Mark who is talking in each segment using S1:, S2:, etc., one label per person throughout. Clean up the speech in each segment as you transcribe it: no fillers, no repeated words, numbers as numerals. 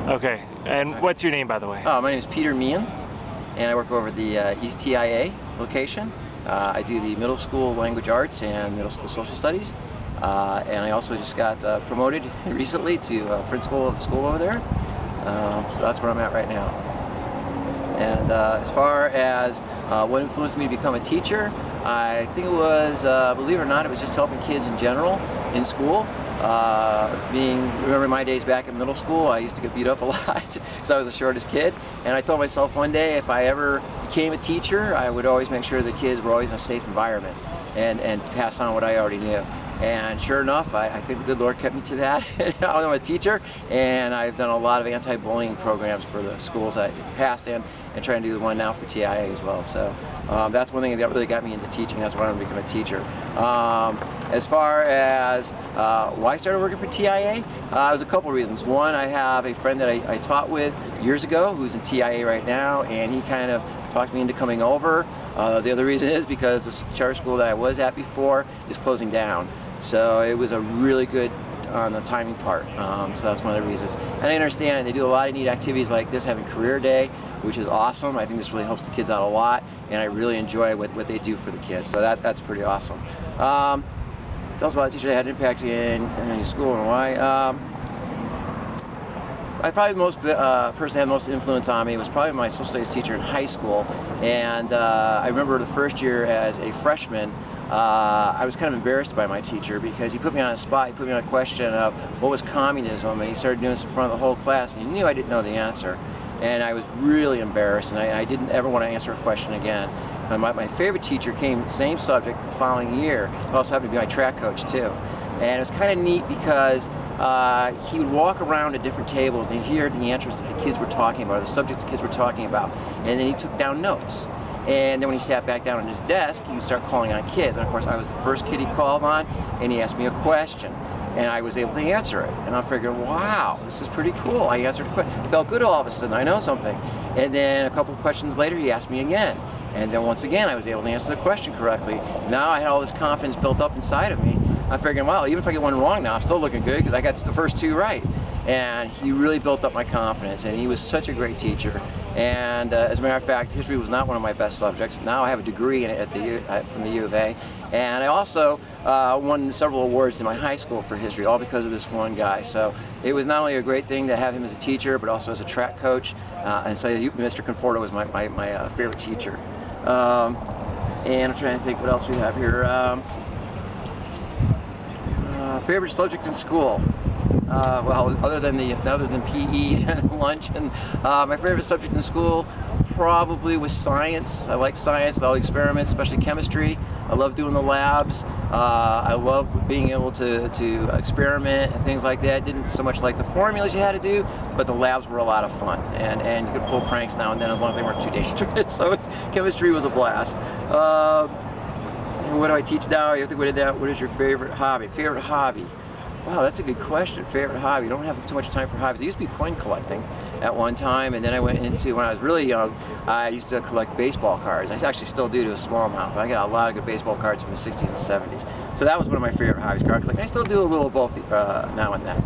S1: Okay, and what's your name, by the way?
S2: My name is Peter Meehan, and I work over at the East TIA location. I do the middle school language arts and middle school social studies, and I also just got promoted recently to principal of the school over there, so that's where I'm at right now. And as far as what influenced me to become a teacher, I think it was, believe it or not, it was just helping kids in general in school. Remember my days back in middle school, I used to get beat up a lot because I was the shortest kid. And I told myself one day if I ever became a teacher, I would always make sure the kids were always in a safe environment and pass on what I already knew. And sure enough, I think the good Lord kept me to that. I'm a teacher, and I've done a lot of anti-bullying programs for the schools I passed in, and trying to do the one now for TIA as well. So that's one thing that really got me into teaching. That's why I wanted to become a teacher. As far as why I started working for TIA, it was a couple reasons. One, I have a friend that I taught with years ago who's in TIA right now, and he kind of talked me into coming over. The other reason is because the charter school that I was at before is closing down. So it was a really good on the timing part, so that's one of the reasons. And I understand they do a lot of neat activities like this, having career day, which is awesome. I think this really helps the kids out a lot, and I really enjoy what they do for the kids, so that's pretty awesome. Tell us about a teacher that had an impact in school and why. I probably the most person that had the most influence on me was probably my social studies teacher in high school, and I remember the first year as a freshman, I was kind of embarrassed by my teacher because he put me on a spot. He put me on a question of what was communism, and he started doing this in front of the whole class, and he knew I didn't know the answer. And I was really embarrassed, and I didn't ever want to answer a question again. And my favorite teacher came, same subject, the following year. He also happened to be my track coach too. And it was kind of neat because he would walk around to different tables and he'd hear the answers that the kids were talking about, or the subjects the kids were talking about, and then he took down notes. And then when he sat back down at his desk, he would start calling on kids. And of course, I was the first kid he called on, and he asked me a question, and I was able to answer it. And I'm figuring, wow, this is pretty cool. I answered a question. It felt good all of a sudden. I know something. And then a couple of questions later, he asked me again. And then once again, I was able to answer the question correctly. Now I had all this confidence built up inside of me. I'm figuring, wow, even if I get one wrong now, I'm still looking good because I got the first two right. And he really built up my confidence, and he was such a great teacher. And as a matter of fact, history was not one of my best subjects. Now I have a degree in it from the U of A. And I also won several awards in my high school for history, all because of this one guy. So it was not only a great thing to have him as a teacher, but also as a track coach. And so Mr. Conforto was my favorite teacher. And I'm trying to think what else we have here. Favorite subject in school. Well, other than PE and lunch, and my favorite subject in school probably was science. I like science, all the experiments, especially chemistry. I love doing the labs. I love being able to experiment and things like that. Didn't so much like the formulas you had to do, but the labs were a lot of fun, and you could pull pranks now and then as long as they weren't too dangerous. So chemistry was a blast. What do I teach now? You think, what is your favorite hobby? Favorite hobby? Wow, that's a good question. Favorite hobby? I don't have too much time for hobbies. I used to be coin collecting at one time, and then I went into, when I was really young, I used to collect baseball cards. I actually still do to a small amount, but I got a lot of good baseball cards from the 60s and 70s. So that was one of my favorite hobbies, card collecting. I still do a little of both now and then.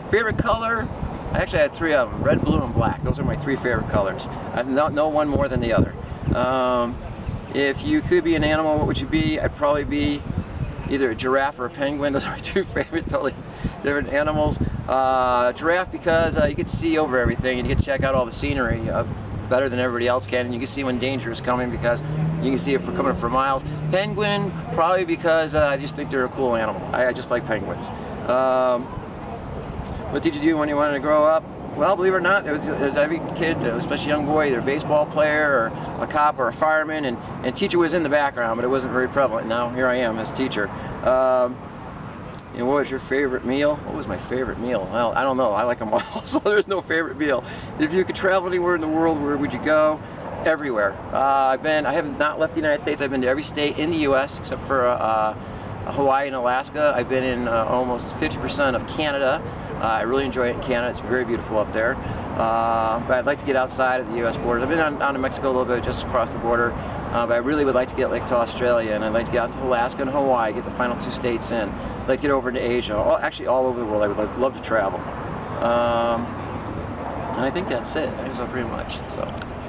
S2: Favorite color? I actually had three of them, red, blue, and black. Those are my three favorite colors. No one more than the other. If you could be an animal, what would you be? I'd probably be either a giraffe or a penguin. Those are my two favorite, totally different animals. Giraffe because you get to see over everything and you get to check out all the scenery better than everybody else can, and you can see when danger is coming because you can see it coming for miles. Penguin probably because I just think they're a cool animal. I just like penguins. What did you do when you wanted to grow up? Well, believe it or not, it was every kid, especially a young boy, either a baseball player or a cop or a fireman, and teacher was in the background, but it wasn't very prevalent. Now here I am as a teacher. What was your favorite meal? What was my favorite meal? Well, I don't know. I like them all, so there's no favorite meal. If you could travel anywhere in the world, where would you go? Everywhere. I have not left the United States. I've been to every state in the U.S. except for Hawaii and Alaska. I've been in almost 50% of Canada. I really enjoy it in Canada. It's very beautiful up there. But I'd like to get outside of the U.S. borders. I've been down to Mexico a little bit, just across the border. But I really would like to get to Australia, and I'd like to get out to Alaska and Hawaii, get the final two states in. I'd like to get over into Asia, actually all over the world. I would love to travel. And I think that's it. I think so pretty much. So.